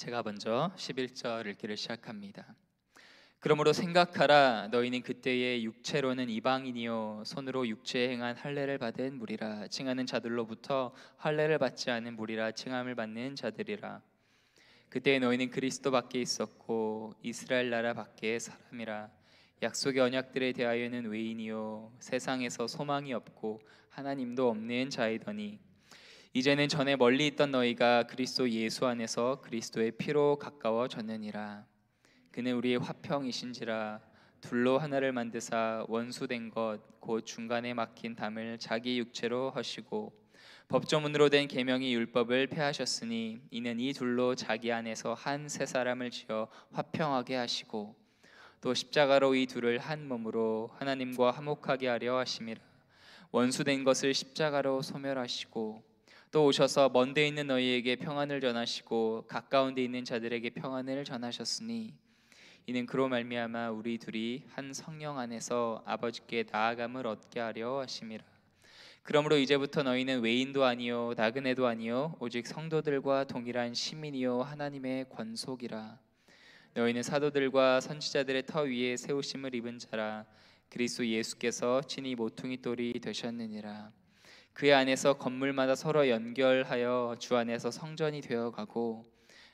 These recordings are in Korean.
제가 먼저 11절 읽기를 시작합니다. 그러므로 생각하라. 너희는 그때의 육체로는 이방인이요 손으로 육체에 행한 할례를 받은 무리라 칭하는 자들로부터 할례를 받지 않은 무리라 칭함을 받는 자들이라. 그때 너희는 그리스도 밖에 있었고 이스라엘 나라 밖에 사람이라. 약속의 언약들에 대하여는 외인이요 세상에서 소망이 없고 하나님도 없는 자이더니 이제는 전에 멀리 있던 너희가 그리스도 예수 안에서 그리스도의 피로 가까워졌느니라. 그는 우리의 화평이신지라. 둘로 하나를 만드사 원수된 것 곧 중간에 막힌 담을 자기 육체로 하시고 법조문으로 된 계명이 율법을 폐하셨으니 이는 이 둘로 자기 안에서 한 새 사람을 지어 화평하게 하시고 또 십자가로 이 둘을 한 몸으로 하나님과 화목하게 하려 하심이라. 원수된 것을 십자가로 소멸하시고 또 오셔서 먼데 있는 너희에게 평안을 전하시고 가까운 데 있는 자들에게 평안을 전하셨으니 이는 그로 말미암아 우리 둘이 한 성령 안에서 아버지께 나아감을 얻게 하려 하심이라. 그러므로 이제부터 너희는 외인도 아니요 나그네도 아니요 오직 성도들과 동일한 시민이요 하나님의 권속이라. 너희는 사도들과 선지자들의 터 위에 세우심을 입은 자라. 그리스도 예수께서 친히 모퉁이 돌이 되셨느니라. 그의 안에서 건물마다 서로 연결하여 주 안에서 성전이 되어가고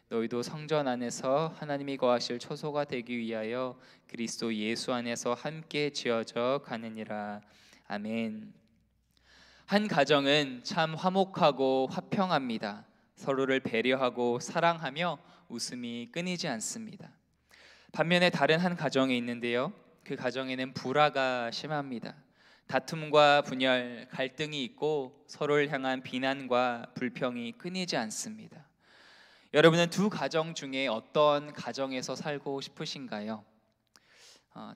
너희도 성전 안에서 하나님이 거하실 초소가 되기 위하여 그리스도 예수 안에서 함께 지어져 가느니라. 아멘. 한 가정은 참 화목하고 화평합니다. 서로를 배려하고 사랑하며 웃음이 끊이지 않습니다. 반면에 다른 한 가정이 있는데요, 그 가정에는 불화가 심합니다. 다툼과 분열, 갈등이 있고 서로를 향한 비난과 불평이 끊이지 않습니다. 여러분은 두 가정 중에 어떤 가정에서 살고 싶으신가요?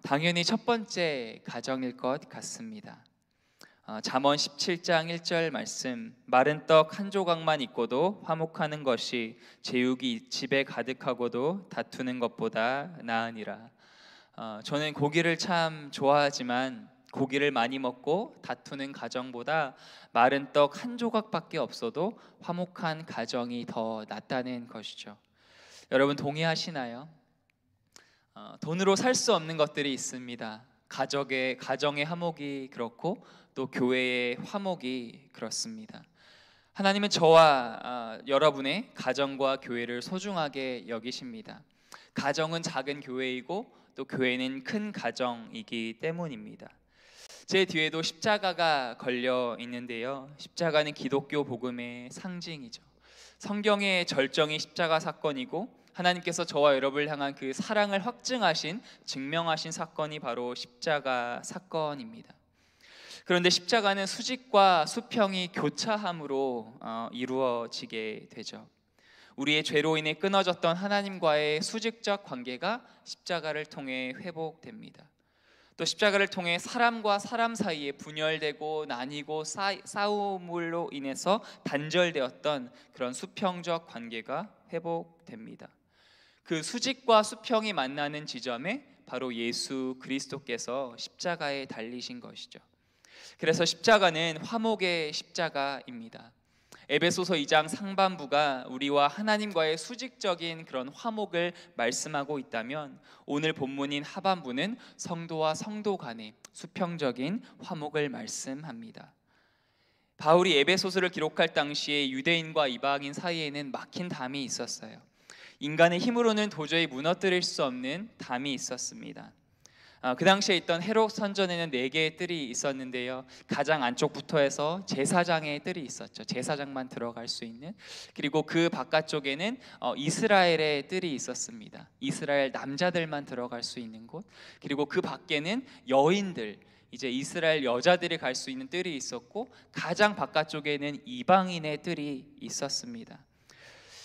당연히 첫 번째 가정일 것 같습니다. 잠언 17장 1절 말씀, 마른 떡 한 조각만 있고도 화목하는 것이 제육이 집에 가득하고도 다투는 것보다 나으니라. 저는 고기를 참 좋아하지만 고기를 많이 먹고 다투는 가정보다 마른 떡 한 조각밖에 없어도 화목한 가정이 더 낫다는 것이죠. 여러분 동의하시나요? 돈으로 살 수 없는 것들이 있습니다. 가정의 화목이 그렇고 또 교회의 화목이 그렇습니다. 하나님은 저와 여러분의 가정과 교회를 소중하게 여기십니다. 가정은 작은 교회이고 또 교회는 큰 가정이기 때문입니다. 제 뒤에도 십자가가 걸려 있는데요, 십자가는 기독교 복음의 상징이죠. 성경의 절정이 십자가 사건이고 하나님께서 저와 여러분을 향한 그 사랑을 확증하신, 증명하신 사건이 바로 십자가 사건입니다. 그런데 십자가는 수직과 수평이 교차함으로 이루어지게 되죠. 우리의 죄로 인해 끊어졌던 하나님과의 수직적 관계가 십자가를 통해 회복됩니다. 또 십자가를 통해 사람과 사람 사이에 분열되고 나뉘고 싸움으로 인해서 단절되었던 그런 수평적 관계가 회복됩니다. 그 수직과 수평이 만나는 지점에 바로 예수 그리스도께서 십자가에 달리신 것이죠. 그래서 십자가는 화목의 십자가입니다. 에베소서 2장 상반부가 우리와 하나님과의 수직적인 그런 화목을 말씀하고 있다면 오늘 본문인 하반부는 성도와 성도 간의 수평적인 화목을 말씀합니다. 바울이 에베소서를 기록할 당시에 유대인과 이방인 사이에는 막힌 담이 있었어요. 인간의 힘으로는 도저히 무너뜨릴 수 없는 담이 있었습니다. 그 당시에 있던 헤롯 선전에는 4개의 뜰이 있었는데요, 가장 안쪽부터 해서 제사장의 뜰이 있었죠. 제사장만 들어갈 수 있는. 그리고 그 바깥쪽에는 이스라엘의 뜰이 있었습니다. 이스라엘 남자들만 들어갈 수 있는 곳. 그리고 그 밖에는 여인들, 이제 이스라엘 여자들이 갈 수 있는 뜰이 있었고, 가장 바깥쪽에는 이방인의 뜰이 있었습니다.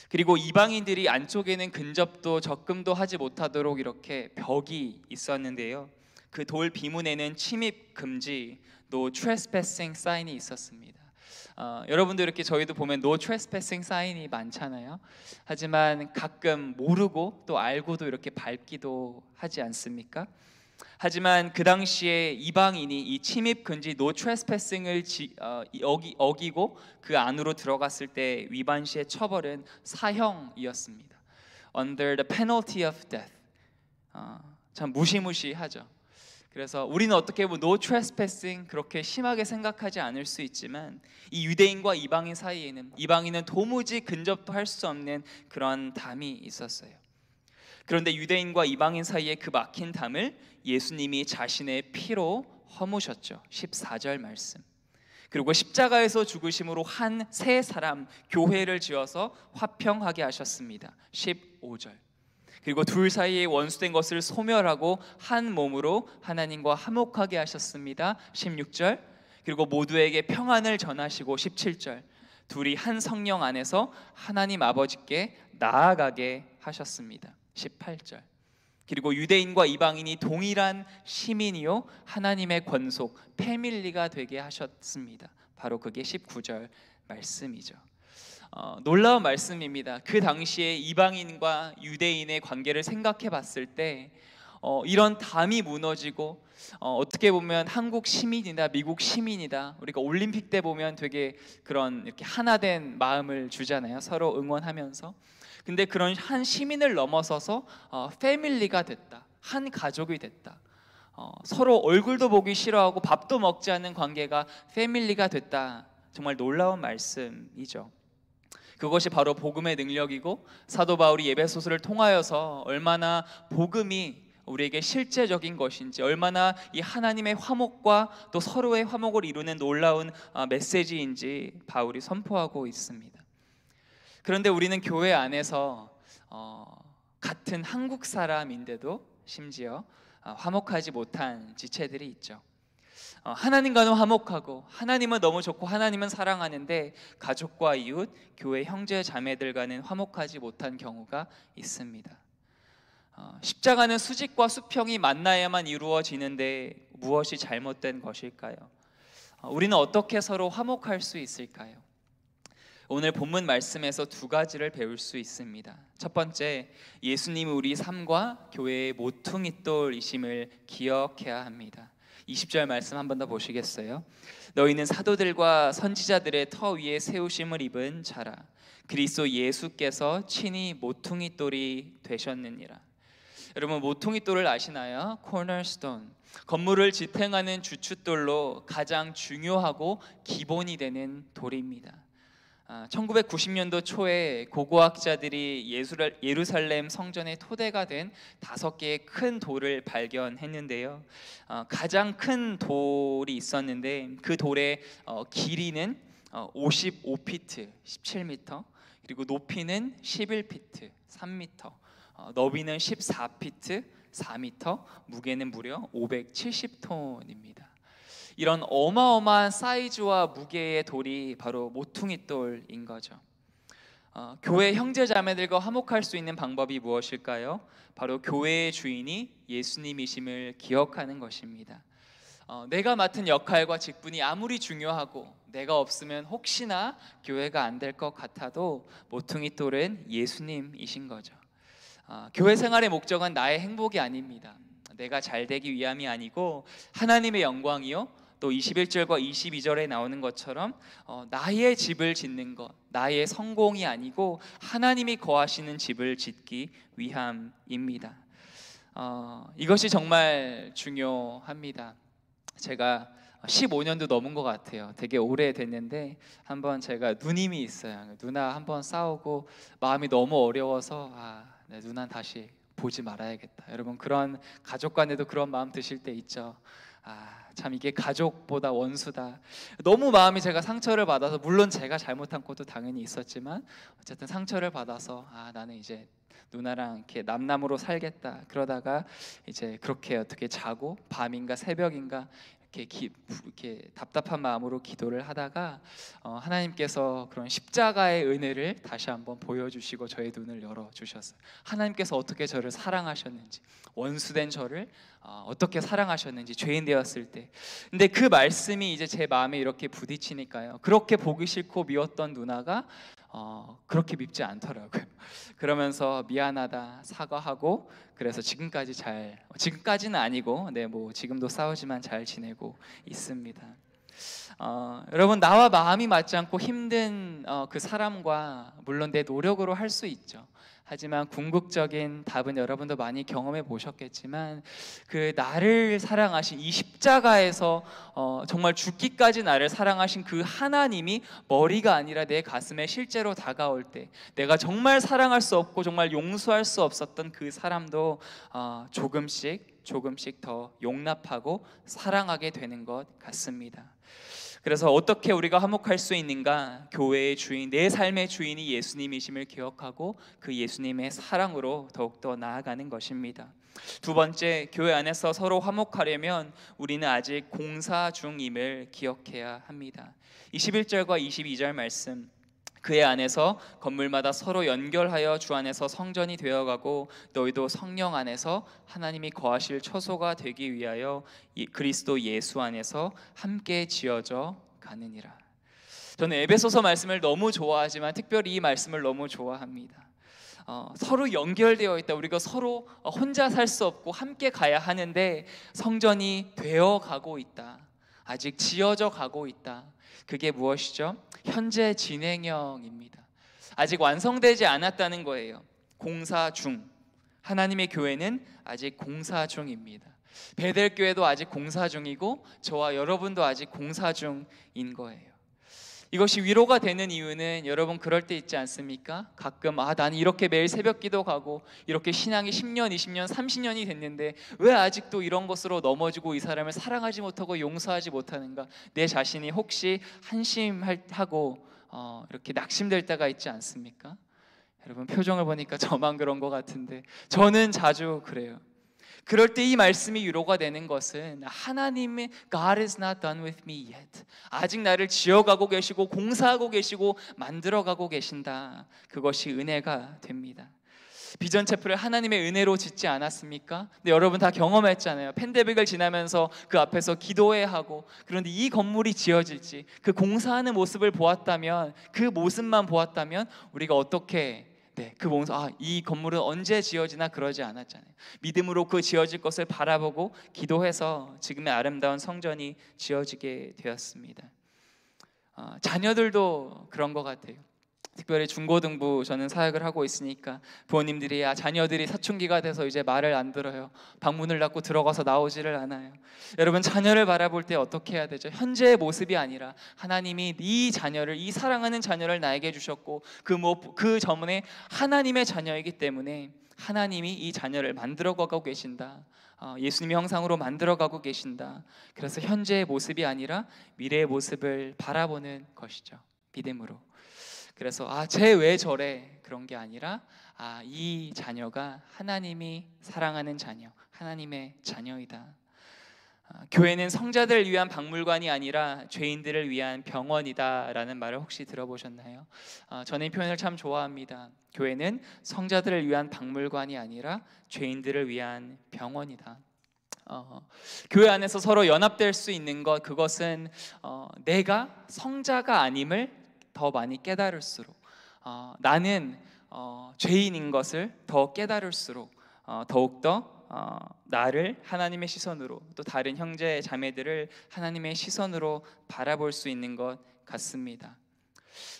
그리고 이방인들이 안쪽에는 근접도 접근도 하지 못하도록 이렇게 벽이 있었는데요, 그 돌 비문에는 침입 금지, No Trespassing 사인이 있었습니다. 여러분도 이렇게 저희도 보면 No Trespassing 사인이 많잖아요. 하지만 가끔 모르고 또 알고도 이렇게 밟기도 하지 않습니까? 하지만 그 당시에 이방인이 이 침입 금지 No Trespassing을 어기고 그 안으로 들어갔을 때 위반 시의 처벌은 사형이었습니다. under the penalty of death. 참 무시무시하죠. 그래서 우리는 어떻게 보면 no trespassing 그렇게 심하게 생각하지 않을 수 있지만 이 유대인과 이방인 사이에는 이방인은 도무지 근접도 할 수 없는 그런 담이 있었어요. 그런데 유대인과 이방인 사이에 그 막힌 담을 예수님이 자신의 피로 허무셨죠. 14절 말씀. 그리고 십자가에서 죽으심으로 한 새 사람 교회를 지어서 화평하게 하셨습니다. 15절. 그리고 둘 사이에 원수된 것을 소멸하고 한 몸으로 하나님과 화목하게 하셨습니다. 16절. 그리고 모두에게 평안을 전하시고 17절. 둘이 한 성령 안에서 하나님 아버지께 나아가게 하셨습니다. 18절. 그리고 유대인과 이방인이 동일한 시민이요 하나님의 권속 패밀리가 되게 하셨습니다. 바로 그게 19절 말씀이죠. 놀라운 말씀입니다. 그 당시에 이방인과 유대인의 관계를 생각해 봤을 때 이런 담이 무너지고 어떻게 보면 한국 시민이다 미국 시민이다 우리가 올림픽 때 보면 되게 그런 이렇게 하나된 마음을 주잖아요. 서로 응원하면서. 근데 그런 한 시민을 넘어서서 패밀리가 됐다. 한 가족이 됐다. 서로 얼굴도 보기 싫어하고 밥도 먹지 않는 관계가 패밀리가 됐다. 정말 놀라운 말씀이죠. 그것이 바로 복음의 능력이고 사도 바울이 에베소서를 통하여서 얼마나 복음이 우리에게 실제적인 것인지 얼마나 이 하나님의 화목과 또 서로의 화목을 이루는 놀라운 메시지인지 바울이 선포하고 있습니다. 그런데 우리는 교회 안에서 같은 한국 사람인데도 심지어 화목하지 못한 지체들이 있죠. 하나님과는 화목하고 하나님은 너무 좋고 하나님은 사랑하는데 가족과 이웃, 교회 형제 자매들과는 화목하지 못한 경우가 있습니다. 십자가는 수직과 수평이 만나야만 이루어지는데 무엇이 잘못된 것일까요? 우리는 어떻게 서로 화목할 수 있을까요? 오늘 본문 말씀에서 두 가지를 배울 수 있습니다. 첫 번째, 예수님이 우리 삶과 교회의 모퉁이돌이심을 기억해야 합니다. 20절 말씀 한 번 더 보시겠어요? 너희는 사도들과 선지자들의 터 위에 세우심을 입은 자라. 그리스도 예수께서 친히 모퉁이돌이 되셨느니라. 여러분 모퉁이돌을 아시나요? 코너스톤. 건물을 지탱하는 주춧돌로 가장 중요하고 기본이 되는 돌입니다. 1990년도 초에 고고학자들이 예루살렘 성전의 토대가 된 5개의 큰 돌을 발견했는데요. 가장 큰 돌이 있었는데 그 돌의 길이는 55피트, 17m, 그리고 높이는 11피트, 3m, 너비는 14피트, 4m, 무게는 무려 570톤입니다. 이런 어마어마한 사이즈와 무게의 돌이 바로 모퉁이돌인 거죠. 교회 형제자매들과 화목할 수 있는 방법이 무엇일까요? 바로 교회의 주인이 예수님이심을 기억하는 것입니다. 내가 맡은 역할과 직분이 아무리 중요하고 내가 없으면 혹시나 교회가 안 될 것 같아도 모퉁이돌은 예수님이신 거죠. 교회 생활의 목적은 나의 행복이 아닙니다. 내가 잘 되기 위함이 아니고 하나님의 영광이요 또 21절과 22절에 나오는 것처럼 나의 집을 짓는 것, 나의 성공이 아니고 하나님이 거하시는 집을 짓기 위함입니다. 이것이 정말 중요합니다. 제가 15년도 넘은 것 같아요. 되게 오래 됐는데 한번 제가 누님이 있어요. 누나 한번 싸우고 마음이 너무 어려워서 네, 누나는 다시 보지 말아야겠다. 여러분 그런 가족 간에도 그런 마음 드실 때 있죠. 참 이게 가족보다 원수다. 너무 마음이 제가 상처를 받아서 물론 제가 잘못한 것도 당연히 있었지만 어쨌든 상처를 받아서 나는 이제 누나랑 이렇게 남남으로 살겠다. 그러다가 이제 그렇게 어떻게 자고 밤인가 새벽인가 이렇게 답답한 마음으로 기도를 하다가 하나님께서 그런 십자가의 은혜를 다시 한번 보여주시고 저의 눈을 열어주셨어요. 하나님께서 어떻게 저를 사랑하셨는지, 원수된 저를 어떻게 사랑하셨는지, 죄인 되었을 때. 근데 그 말씀이 이제 제 마음에 이렇게 부딪히니까요, 그렇게 보기 싫고 미웠던 누나가 그렇게 밉지 않더라고요. 그러면서 미안하다 사과하고, 그래서 지금까지는 아니고 뭐 지금도 싸우지만 잘 지내고 있습니다. 여러분 나와 마음이 맞지 않고 힘든 그 사람과 물론 내 노력으로 할 수 있죠. 하지만 궁극적인 답은 여러분도 많이 경험해 보셨겠지만 그 나를 사랑하신 이 십자가에서 정말 죽기까지 나를 사랑하신 그 하나님이 머리가 아니라 내 가슴에 실제로 다가올 때 내가 정말 사랑할 수 없고 정말 용서할 수 없었던 그 사람도 조금씩 더 용납하고 사랑하게 되는 것 같습니다. 그래서 어떻게 우리가 화목할 수 있는가? 교회의 주인, 내 삶의 주인이 예수님이심을 기억하고 그 예수님의 사랑으로 더욱더 나아가는 것입니다. 두 번째, 교회 안에서 서로 화목하려면 우리는 아직 공사 중임을 기억해야 합니다. 21절과 22절 말씀, 그의 안에서 건물마다 서로 연결하여 주 안에서 성전이 되어가고 너희도 성령 안에서 하나님이 거하실 처소가 되기 위하여 그리스도 예수 안에서 함께 지어져 가느니라. 저는 에베소서 말씀을 너무 좋아하지만 특별히 이 말씀을 너무 좋아합니다. 서로 연결되어 있다. 우리가 서로 혼자 살 수 없고 함께 가야 하는데 성전이 되어 가고 있다. 아직 지어져 가고 있다. 그게 무엇이죠? 현재 진행형입니다. 아직 완성되지 않았다는 거예요. 공사 중. 하나님의 교회는 아직 공사 중입니다. 베델교회도 아직 공사 중이고 저와 여러분도 아직 공사 중인 거예요. 이것이 위로가 되는 이유는 여러분 그럴 때 있지 않습니까? 가끔 나는 이렇게 매일 새벽 기도 가고 이렇게 신앙이 10년, 20년, 30년이 됐는데 왜 아직도 이런 것으로 넘어지고 이 사람을 사랑하지 못하고 용서하지 못하는가? 내 자신이 혹시 한심하고 이렇게 낙심될 때가 있지 않습니까? 여러분 표정을 보니까 저만 그런 것 같은데 저는 자주 그래요. 그럴 때 이 말씀이 위로가 되는 것은 하나님의 God is not done with me yet. 아직 나를 지어가고 계시고 공사하고 계시고 만들어가고 계신다. 그것이 은혜가 됩니다. 비전 채플을 하나님의 은혜로 짓지 않았습니까? 근데 여러분 다 경험했잖아요. 팬데믹을 지나면서 그 앞에서 기도해야 하고 그런데 이 건물이 지어질지 그 공사하는 모습을 보았다면 그 모습만 보았다면 우리가 어떻게 그 보면서 이 건물은 언제 지어지나 그러지 않았잖아요. 믿음으로 그 지어질 것을 바라보고 기도해서 지금의 아름다운 성전이 지어지게 되었습니다. 자녀들도 그런 것 같아요. 특별히 중고등부 저는 사역을 하고 있으니까 부모님들이 자녀들이 사춘기가 돼서 이제 말을 안 들어요. 방문을 닫고 들어가서 나오지를 않아요. 여러분 자녀를 바라볼 때 어떻게 해야 되죠? 현재의 모습이 아니라 하나님이 이 자녀를, 이 사랑하는 자녀를 나에게 주셨고 그 전에 하나님의 자녀이기 때문에 하나님이 이 자녀를 만들어가고 계신다. 예수님의 형상으로 만들어가고 계신다. 그래서 현재의 모습이 아니라 미래의 모습을 바라보는 것이죠. 믿음으로. 그래서 쟤 왜 저래? 그런 게 아니라 이 자녀가 하나님이 사랑하는 자녀, 하나님의 자녀이다. 교회는 성자들을 위한 박물관이 아니라 죄인들을 위한 병원이다라는 말을 혹시 들어보셨나요? 저는 이 표현을 참 좋아합니다. 교회는 성자들을 위한 박물관이 아니라 죄인들을 위한 병원이다. 교회 안에서 서로 연합될 수 있는 것, 그것은 내가 성자가 아님을 더 많이 깨달을수록 나는 죄인인 것을 더 깨달을수록 더욱더 나를 하나님의 시선으로 또 다른 형제 자매들을 하나님의 시선으로 바라볼 수 있는 것 같습니다.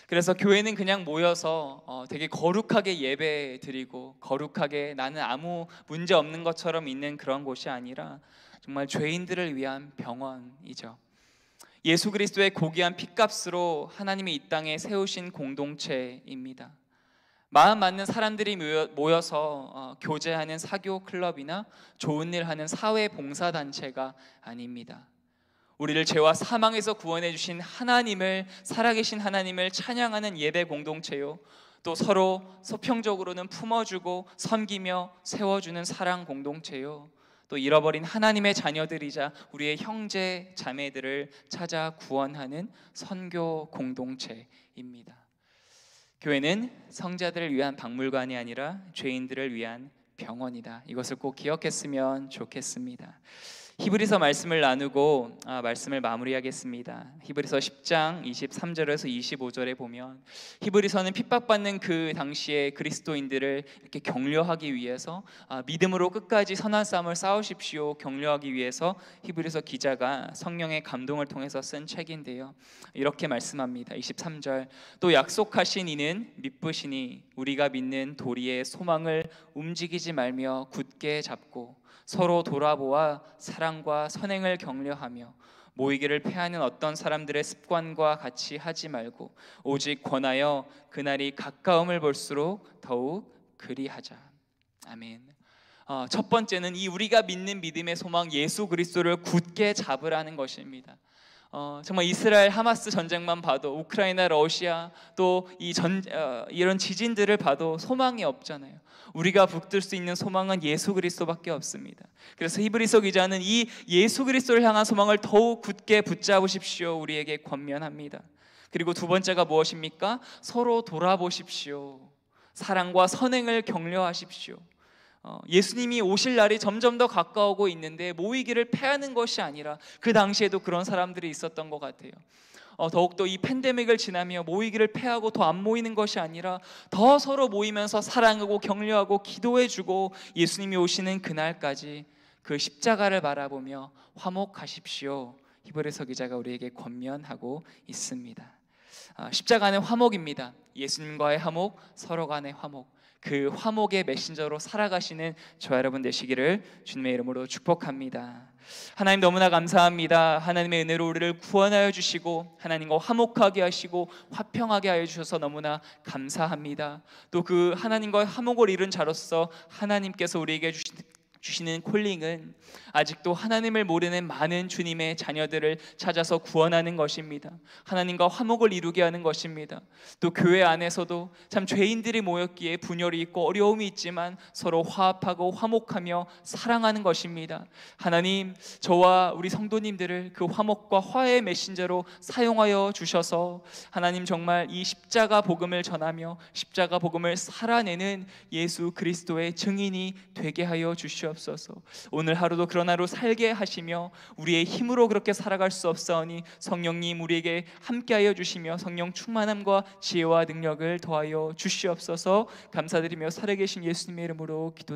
그래서 교회는 그냥 모여서 되게 거룩하게 예배 드리고 거룩하게 나는 아무 문제 없는 것처럼 있는 그런 곳이 아니라 정말 죄인들을 위한 병원이죠. 예수 그리스도의 고귀한 핏값으로 하나님이 이 땅에 세우신 공동체입니다. 마음 맞는 사람들이 모여서 교제하는 사교 클럽이나 좋은 일 하는 사회 봉사단체가 아닙니다. 우리를 죄와 사망에서 구원해 주신 하나님을, 살아계신 하나님을 찬양하는 예배 공동체요, 또 서로 소평적으로는 품어주고 섬기며 세워주는 사랑 공동체요, 또 잃어버린 하나님의 자녀들이자 우리의 형제 자매들을 찾아 구원하는 선교 공동체입니다. 교회는 성자들을 위한 박물관이 아니라 죄인들을 위한 병원이다. 이것을 꼭 기억했으면 좋겠습니다. 히브리서 말씀을 나누고 말씀을 마무리하겠습니다. 히브리서 10장 23절에서 25절에 보면 히브리서는 핍박받는 그 당시에 그리스도인들을 이렇게 격려하기 위해서 믿음으로 끝까지 선한 싸움을 싸우십시오 격려하기 위해서 히브리서 기자가 성령의 감동을 통해서 쓴 책인데요. 이렇게 말씀합니다. 23절 또 약속하신 이는 미쁘시니 우리가 믿는 도리의 소망을 움직이지 말며 굳게 잡고 서로 돌아보아 사랑과 선행을 격려하며 모이기를 패하는 어떤 사람들의 습관과 같이 하지 말고 오직 권하여 그날이 가까움을 볼수록 더욱 그리하자. 아멘. 첫 번째는 이 우리가 믿는 믿음의 소망 예수 그리스도를 굳게 잡으라는 것입니다. 정말 이스라엘 하마스 전쟁만 봐도 우크라이나 러시아 또 이런 지진들을 봐도 소망이 없잖아요. 우리가 붙들 수 있는 소망은 예수 그리스도밖에 없습니다. 그래서 히브리서 기자는 이 예수 그리스도를 향한 소망을 더욱 굳게 붙잡으십시오 우리에게 권면합니다. 그리고 두 번째가 무엇입니까? 서로 돌아보십시오. 사랑과 선행을 격려하십시오. 예수님이 오실 날이 점점 더 가까우고 있는데 모이기를 패하는 것이 아니라 그 당시에도 그런 사람들이 있었던 것 같아요. 더욱더 이 팬데믹을 지나며 모이기를 패하고 더 안 모이는 것이 아니라 더 서로 모이면서 사랑하고 격려하고 기도해주고 예수님이 오시는 그날까지 그 십자가를 바라보며 화목하십시오. 히브리서 기자가 우리에게 권면하고 있습니다. 십자가는 화목입니다. 예수님과의 화목, 서로 간의 화목. 그 화목의 메신저로 살아가시는 저와 여러분 되시기를 주님의 이름으로 축복합니다. 하나님 너무나 감사합니다. 하나님의 은혜로 우리를 구원하여 주시고 하나님과 화목하게 하시고 화평하게 하여 주셔서 너무나 감사합니다. 또 그 하나님과의 화목을 이룬 자로서 하나님께서 우리에게 주시는 콜링은 아직도 하나님을 모르는 많은 주님의 자녀들을 찾아서 구원하는 것입니다. 하나님과 화목을 이루게 하는 것입니다. 또 교회 안에서도 참 죄인들이 모였기에 분열이 있고 어려움이 있지만 서로 화합하고 화목하며 사랑하는 것입니다. 하나님, 저와 우리 성도님들을 그 화목과 화해의 메신저로 사용하여 주셔서 하나님 정말 이 십자가 복음을 전하며 십자가 복음을 살아내는 예수 그리스도의 증인이 되게 하여 주시옵소서. 오늘 하루도 그런 하루 살게 하시며 우리의 힘으로 그렇게 살아갈 수 없사오니 성령님 우리에게 함께하여 주시며 성령 충만함과 지혜와 능력을 더하여 주시옵소서. 감사드리며 살아계신 예수님의 이름으로 기도